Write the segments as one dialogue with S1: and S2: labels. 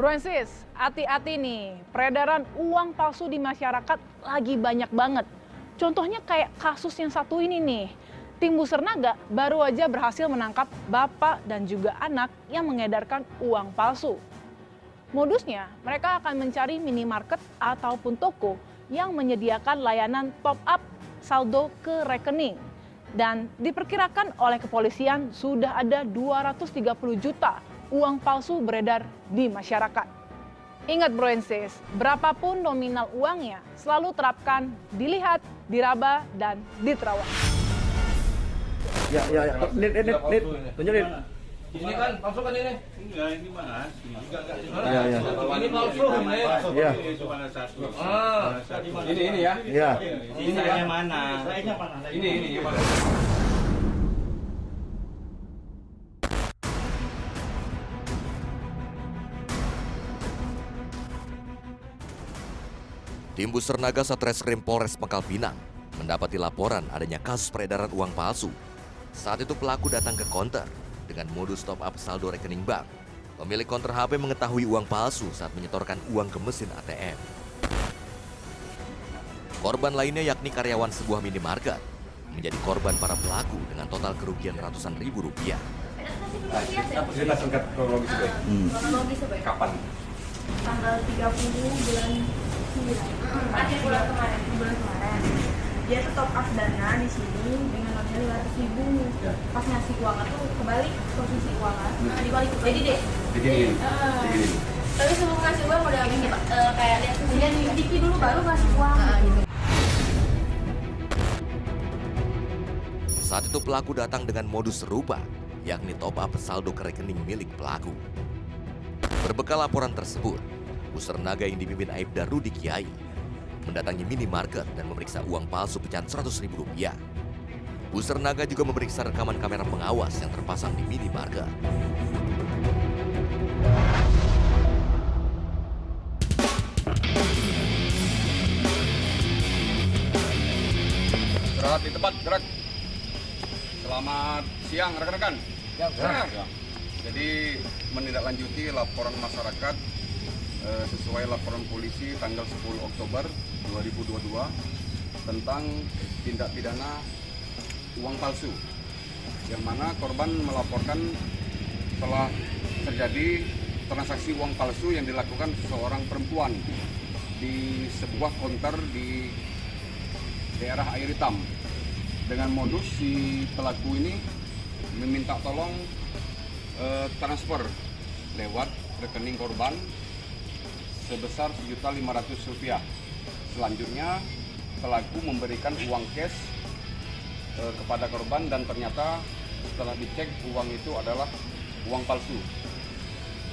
S1: Francis, hati-hati nih, peredaran uang palsu di masyarakat lagi banyak banget. Contohnya kayak kasus yang satu ini nih. Tim Busernaga baru aja berhasil menangkap bapak dan juga anak yang mengedarkan uang palsu. Modusnya, mereka akan mencari minimarket ataupun toko yang menyediakan layanan top up saldo ke rekening. Dan diperkirakan oleh kepolisian sudah ada 230 juta uang palsu beredar di masyarakat. Ingat bro and sis, berapapun nominal uangnya, selalu terapkan, dilihat, diraba, dan diterawang.
S2: Ya. Nit, tunjukin.
S3: Ini kan palsu kan ini?
S4: Enggak, ini mana?
S2: Ya.
S3: Ini palsu ini.
S2: Iya.
S4: Cuma ada satu.
S3: Ini ya?
S2: Iya.
S4: Ini yang mana?
S3: Ini mana?
S5: Tim Busernaga Satreskrim Polres Pangkal Pinang mendapati laporan adanya kasus peredaran uang palsu. Saat itu pelaku datang ke konter dengan modus top up saldo rekening bank. Pemilik konter HP mengetahui uang palsu saat menyetorkan uang ke mesin ATM. Korban lainnya yakni karyawan sebuah minimarket menjadi korban para pelaku dengan total kerugian ratusan ribu rupiah.
S3: Cerita singkat kronologis gue.
S6: Kronologis apa ya?
S3: Kapan?
S6: Tanggal 30 bulan 9. Akhir bulan kemarin. Dia tuh top up dana di sini dengan nominal 500.000.
S3: Ya.
S6: Pas ngasih uangnya tuh kebalik posisi uangnya. Dibalik. Jadi deh.
S3: Diginiin.
S6: Tapi sebelum ngasih uang udah gini Pak, kayak lihat kemudian diki dulu baru ngasih uang. Gitu.
S5: Saat itu pelaku datang dengan modus serupa, yakni top up saldo ke rekening milik pelaku. Berbekal laporan tersebut, Busernaga yang dipimpin Aibda Rudi Kiai mendatangi minimarket dan memeriksa uang palsu pecahan Rp100.000. Busernaga juga memeriksa rekaman kamera pengawas yang terpasang di minimarket.
S7: Gerak di tempat, gerak. Selamat siang rekan-rekan. Ya. Jadi menindaklanjuti laporan masyarakat sesuai laporan polisi tanggal 10 Oktober 2022 tentang tindak pidana uang palsu, yang mana korban melaporkan telah terjadi transaksi uang palsu yang dilakukan seorang perempuan di sebuah konter di daerah Air Hitam. Dengan modus si pelaku ini meminta tolong transfer lewat rekening korban sebesar Rp1.500.000. Selanjutnya pelaku memberikan uang cash kepada korban dan ternyata setelah dicek uang itu adalah uang palsu.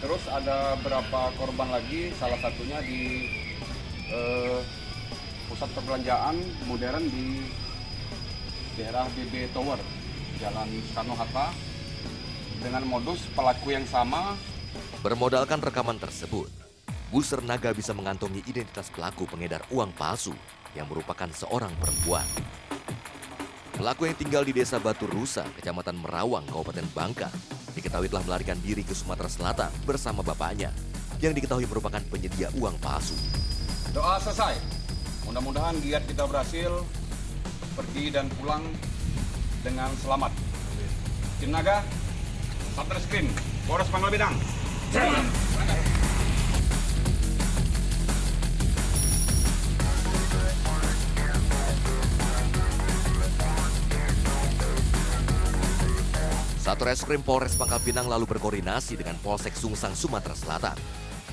S7: Terus ada beberapa korban lagi, salah satunya di pusat perbelanjaan modern di daerah BB Tower, Jalan Soekarno-Hatta, dengan modus pelaku yang sama.
S5: Bermodalkan rekaman tersebut, Busernaga bisa mengantongi identitas pelaku pengedar uang palsu yang merupakan seorang perempuan. Pelaku yang tinggal di Desa Batu Rusa, Kecamatan Merawang, Kabupaten Bangka, diketahui telah melarikan diri ke Sumatera Selatan bersama bapaknya yang diketahui merupakan penyedia uang palsu.
S7: Doa selesai. Mudah-mudahan giat kita berhasil pergi dan pulang dengan selamat. Tim Naga, Satreskrim Polres Pangkal Pinang.
S5: Satreskrim Polres Pangkal Pinang lalu berkoordinasi dengan Polsek Sungsang, Sumatera Selatan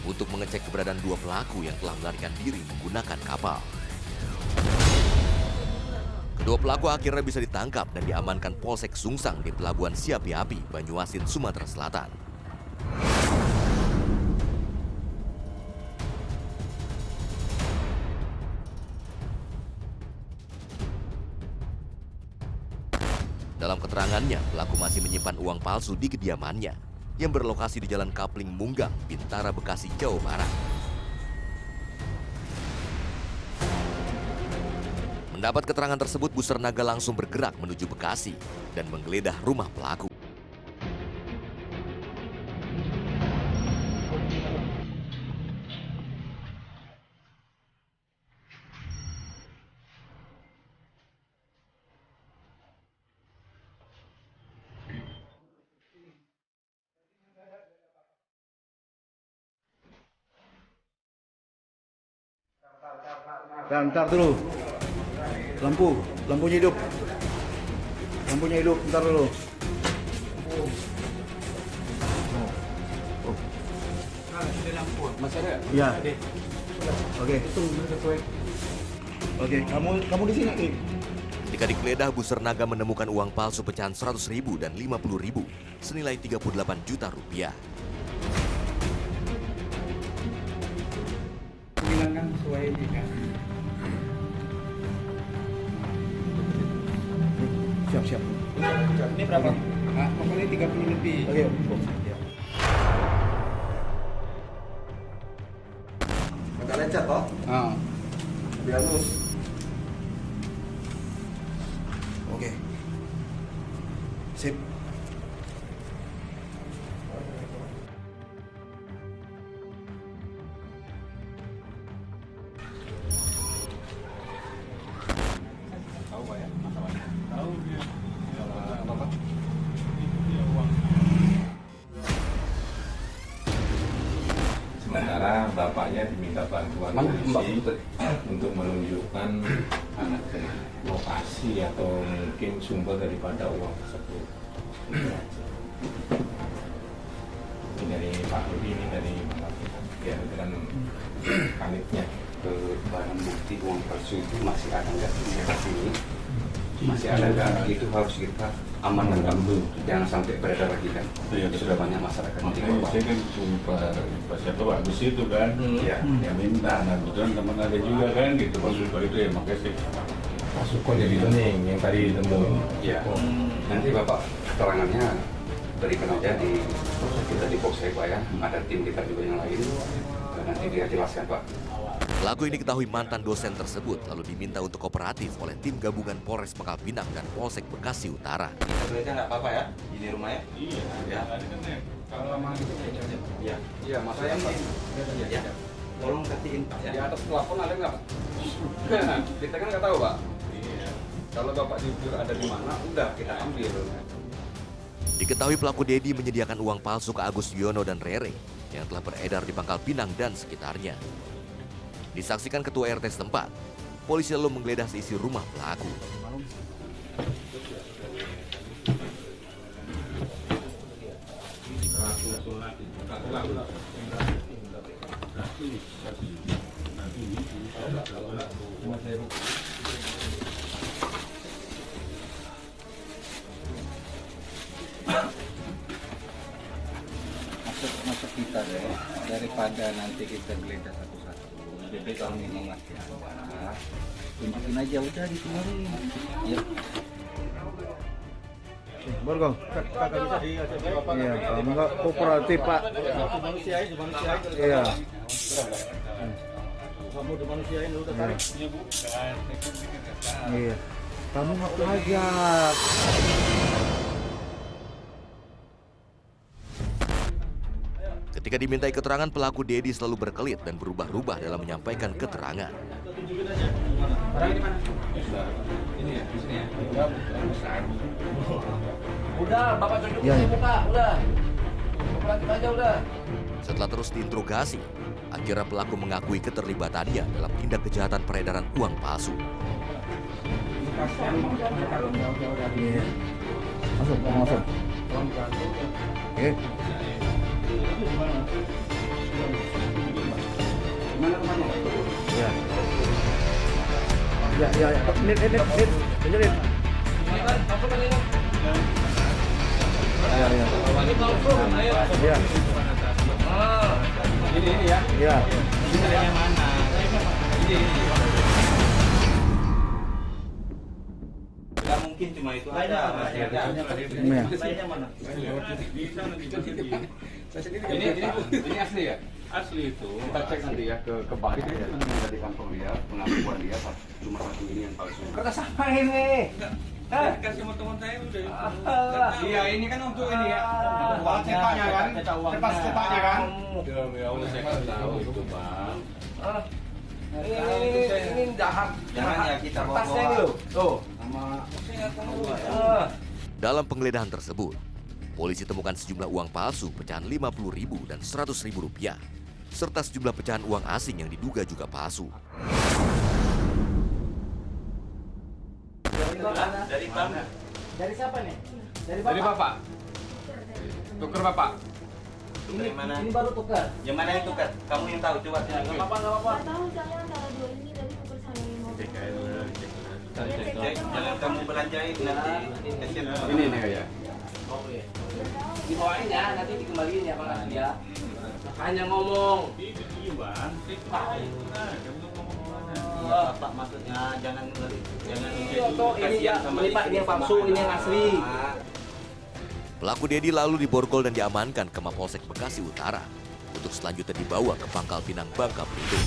S5: untuk mengecek keberadaan dua pelaku yang telah melarikan diri menggunakan kapal. Kedua pelaku akhirnya bisa ditangkap dan diamankan Polsek Sungsang di Pelabuhan Siapi-Api, Banyuasin, Sumatera Selatan. Dalam keterangannya, pelaku masih menyimpan uang palsu di kediamannya yang berlokasi di Jalan Kapling Munggang, Bintara, Bekasi, Jawa Barat. Mendapat keterangan tersebut, Busernaga langsung bergerak menuju Bekasi dan menggeledah rumah pelaku.
S2: Ntar dulu. Lampunya hidup. Lampunya hidup, ntar dulu.
S3: Masih ada?
S2: Ya. Oke. Oke, kamu di sini.
S5: Ketika digeledah, Busernaga menemukan uang palsu pecahan 100.000 dan 50.000 senilai 38 juta rupiah.
S4: Bilangkan sesuai ini kan.
S2: Siap.
S4: Ini berapa? Ah, pokoknya 30 lebih.
S2: Oke. Agak lecet toh?
S4: Ah.
S2: Lebih halus. Oke. Sip.
S8: Sementara bapaknya diminta bantuan polisi untuk menunjukkan lokasi atau mungkin sumber daripada uang tersebut. Ini dari Pak Rudi, ini dari ya dengan kanitnya.
S9: Ke barang bukti uang palsu itu masih ada nggak di daerah sini? Masih ada nggak? Itu harus kita amankan dulu, jangan sampai beredar lagi kan. Sudah banyak masyarakat yang
S8: Makanya saya kan sumpah siapa bagus itu kan, ya minta. Nah kebetulan teman ada juga kan gitu, maksud itu ya makanya saya masuk kok jadi bening yang tadi ditemuin.
S9: Ya, nanti Bapak keterangannya berikan aja di kita di Polsek Pak ya. Ada tim kita juga yang lain. Nanti dia jelaskan Pak.
S5: Pelaku ini diketahui mantan dosen tersebut lalu diminta untuk kooperatif oleh tim gabungan Polres Pangkal Pinang dan Polsek Bekasi Utara.
S9: Kita nggak apa-apa ya, ini rumahnya.
S8: Iya,
S9: Ya.
S8: kalau lama gitu
S9: Iya, iya maksudnya Pak. Ya. Tolong kasih
S7: Di atas plafon ada nggak Pak? Kita kan nggak tahu Pak. Kalau Bapak jujur ada di mana, udah kita ambil.
S5: Diketahui pelaku Dedi menyediakan uang palsu ke Agus Yono dan Rere yang telah beredar di Pangkal Pinang dan sekitarnya. Disaksikan ketua RT setempat, polisi lalu menggeledah seisi rumah pelaku.
S4: Masuk kita deh, daripada nanti kita geledah satu-satu. Jadi kami mengasih Anda, tunjukin aja udah dikeluarin. Ya.
S2: Borgong. Iya, kamu nggak kooperatif Pak.
S4: Manusia itu.
S2: Iya.
S4: Kamu udah manusiain udah tarik.
S2: Iya. Kamu nggak pelajar.
S5: Ketika dimintai keterangan, pelaku Dedi selalu berkelit dan berubah-ubah dalam menyampaikan keterangan.
S3: Ini ya, di sini ya.
S2: Udah, Bapak tunjukin muka, udah. Kooperatif aja udah.
S5: Setelah terus diinterogasi, akhirnya pelaku mengakui keterlibatannya dalam tindak kejahatan peredaran uang palsu.
S2: Iya. Masuk. Oke.
S9: Gimana rumahnya?
S2: Ya. Nit. Tunjukin. Ya. Ya.
S3: Ini ya.
S2: Ya.
S4: Yang mana?
S9: Nggak mungkin cuma itu aja. Masih ada.
S2: Ya.
S4: Lainnya mana?
S7: Ini asli ya?
S8: asli itu.
S7: Kita cek nanti ya ke bank.
S9: Itu yang ada di kantong dia, pengakuan dia cuma satu ini yang palsu.
S2: Kata siapa ini?
S4: Kasih sama teman saya udah.
S7: Iya, ini kan untuk ini ya. Uang cepatnya kan? Cepat-cepatnya kan?
S8: Ya Allah, saya nggak tahu itu bang.
S2: Ini jahat.
S9: Jangan ya kita bawa.
S2: Tasnya ini loh. Tuh.
S5: Dalam penggeledahan tersebut, polisi temukan sejumlah uang palsu pecahan 50.000 dan 100.000 rupiah, serta sejumlah pecahan uang asing yang diduga juga palsu.
S9: hitam.
S2: Dari siapa nih? Dari
S7: Dari Bapak. Tuker Bapak.
S9: Ini mana?
S2: Ini baru tukar.
S9: Yang mana yang tukar? Kamu yang tahu, coba.
S2: Nggak apa-apa, nggak apa-apa.
S6: Nggak tahu saya antara dua ini tadi tuker sama yang mau.
S9: Cek, jangan kamu belanjain nanti. Kasihan sama
S7: Ini nih ya.
S2: Oke. Dibawain ya, nanti dikembaliin ya Bang Asli ya. Makanya ngomong.
S9: Bapak maksudnya jangan
S2: Iya, toh ini ya, ini Pak, ini yang palsu, ini yang asli.
S5: Pelaku Dedi lalu diborgol dan diamankan ke Mapolsek Bekasi Utara untuk selanjutnya dibawa ke Pangkal Pinang, Bangka Belitung.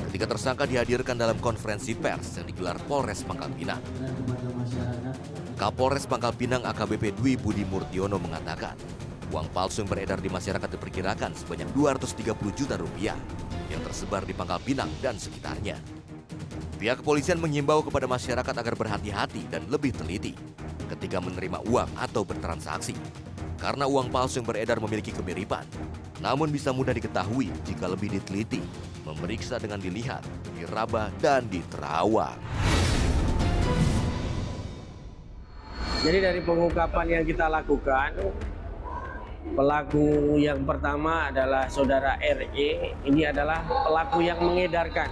S5: Ketika tersangka dihadirkan dalam konferensi pers yang digelar Polres Pangkal Pinang, Kapolres Pangkal Pinang AKBP Dwi Budi Murtiono mengatakan, uang palsu yang beredar di masyarakat diperkirakan sebanyak 230 juta rupiah yang tersebar di Pangkal Pinang dan sekitarnya. Pihak kepolisian menghimbau kepada masyarakat agar berhati-hati dan lebih teliti ketika menerima uang atau bertransaksi, karena uang palsu yang beredar memiliki kemiripan, namun bisa mudah diketahui jika lebih diteliti, memeriksa dengan dilihat, diraba, dan diterawang.
S10: Jadi dari pengungkapan yang kita lakukan, pelaku yang pertama adalah saudara RE. Ini adalah pelaku yang mengedarkan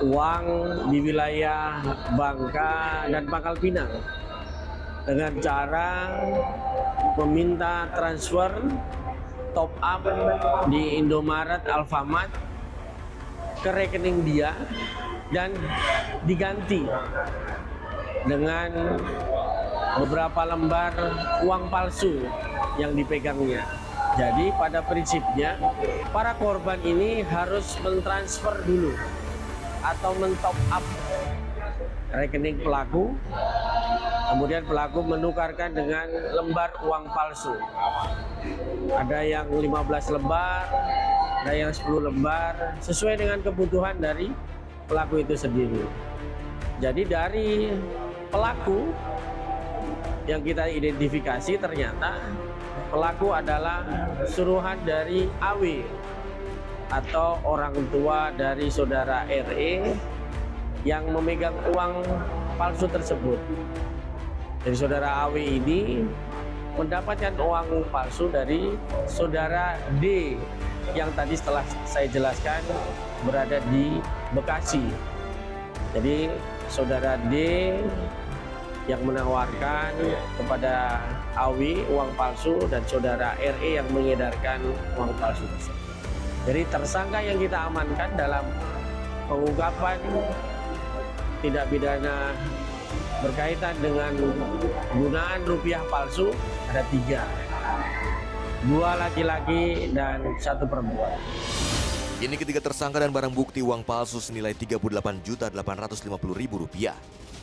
S10: uang di wilayah Bangka dan Pangkal Pinang dengan cara meminta transfer top up di Indomaret, Alfamart ke rekening dia dan diganti dengan beberapa lembar uang palsu yang dipegangnya. Jadi pada prinsipnya para korban ini harus mentransfer dulu atau mentop up rekening pelaku, kemudian pelaku menukarkan dengan lembar uang palsu. Ada yang 15 lembar, ada yang 10 lembar, sesuai dengan kebutuhan dari pelaku itu sendiri. Jadi dari pelaku yang kita identifikasi ternyata pelaku adalah suruhan dari AW atau orang tua dari saudara RE yang memegang uang palsu tersebut. Jadi saudara AW ini mendapatkan uang palsu dari saudara D yang tadi setelah saya jelaskan berada di Bekasi. Jadi saudara D yang menawarkan kepada Awi uang palsu dan saudara RE yang mengedarkan uang palsu tersebut. Jadi tersangka yang kita amankan dalam pengungkapan tindak pidana berkaitan dengan penggunaan rupiah palsu ada 3. 2 laki-laki dan 1 perempuan.
S5: Kini ketiga tersangka dan barang bukti uang palsu senilai Rp38.850.000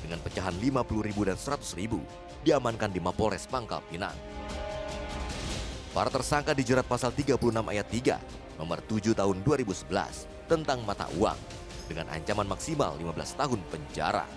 S5: dengan pecahan Rp50.000 dan Rp100.000 diamankan di Mapolres Pangkal Pinang. Para tersangka dijerat pasal 36 ayat 3 nomor 7 tahun 2011 tentang mata uang dengan ancaman maksimal 15 tahun penjara.